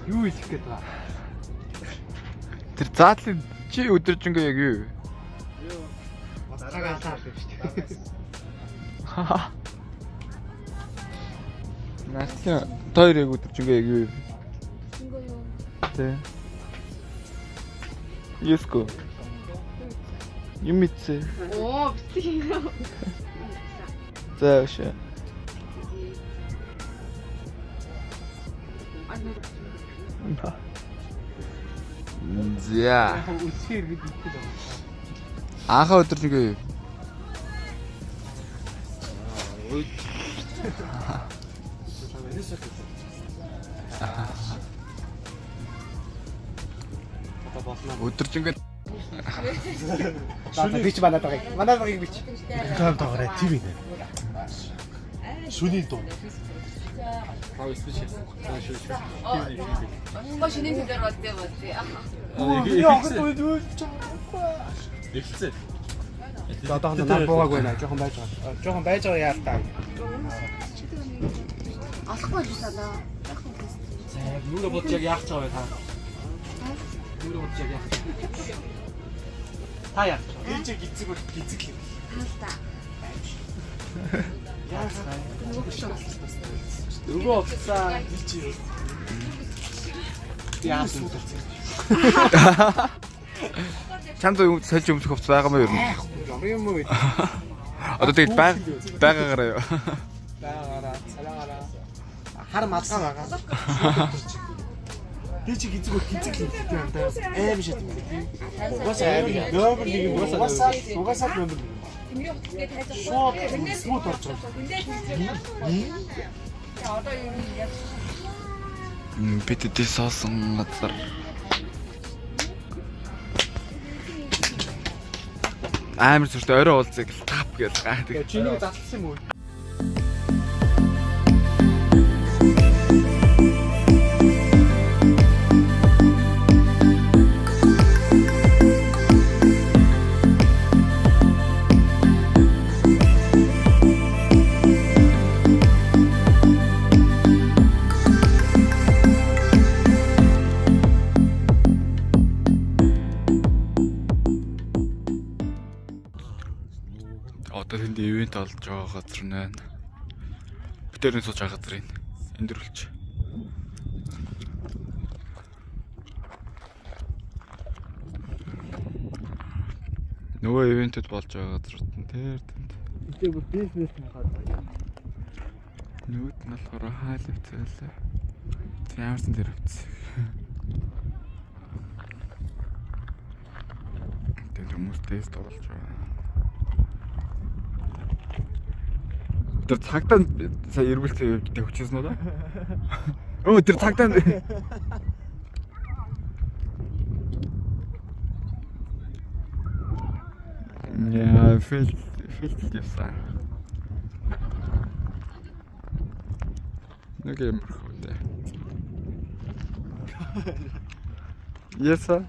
Юу хэлэх гээд байгаа? Тэр заадлын чи өдөржингөө яг юу? Юу? Баталгаа таах гэж шүү дээ. Наастя тойр яг өдөржингөө яг юу? Чингоо юу? Тэ. Еско. Юмитсэ. Оо, битгий. Заашаа. За. Үсгээр гэдэг юм. Анхаа өдөржингөө юу? Өдөржингөө Бич манад байгаа. Манад байгаа бич. Тав таараа тийм ээ. Шүний дуу. 뭔가 쉬는 제대로 어때 맞지? Эхэлцээ. За одоо ханаа буугаагүй наа. Жохон байж байгаа. Жохон байж байгаа яа таа. Алахгүй байна. За юурэ бодож яг яах гэж байгаа вэ та? Юурэ бодож яг яах гэж? Та яах гэж? Би чи гизэг юм. Хаста. Яасан. Нөгөө уцаа. Би чи яасан. чамд сольж өмсөх хувцас байгаа мó юу? Юм уу? Одоо тэгээд байгаагаараа юу? Байгаараа, цалаагаараа. Хар малгай байгаа. Би чи гизэг юм даа. Аим шат юм. Угаасаа аим. Номер 1 угаасаа номер 1. Шууд смут орж байгаа. Битэд соосон газар. Амар зүрт орой уулзыг тап гэж байгаа. Тэгээ чиний задлсан юм уу? Одоо тэнд ивент олж байгаа газар нэ. Битэрийн сууж байгаа газар энэ. Эндэрүүлч. Нөгөө ивентэд болж байгаа газрууд нь тэр тэнд. Эцэг бүр бизнес хаадаг. Нүд нь болохоор хаал хөвцөлөө. Ямарсан тэр хөвц. Тэнд хүмүүс тест болж байгаа. Тэр цагтаа сая эргэлцээ тавьчихсан уу да? Өө тэр цагтаа яа фил ясан. Нэг юм хөөдөө. Яса?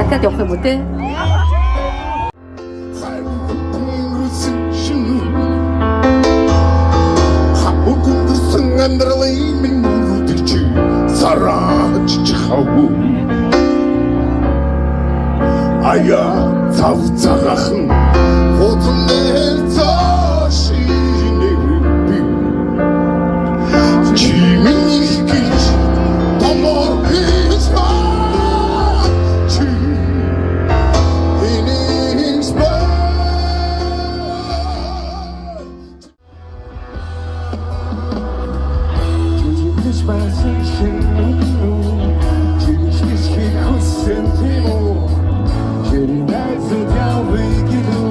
Дахиад явах юм уу те? Ая цав цагахан утнэр цаашин би 빠진 신문으로 지리시키 후센티모 길이 날서 다 위기도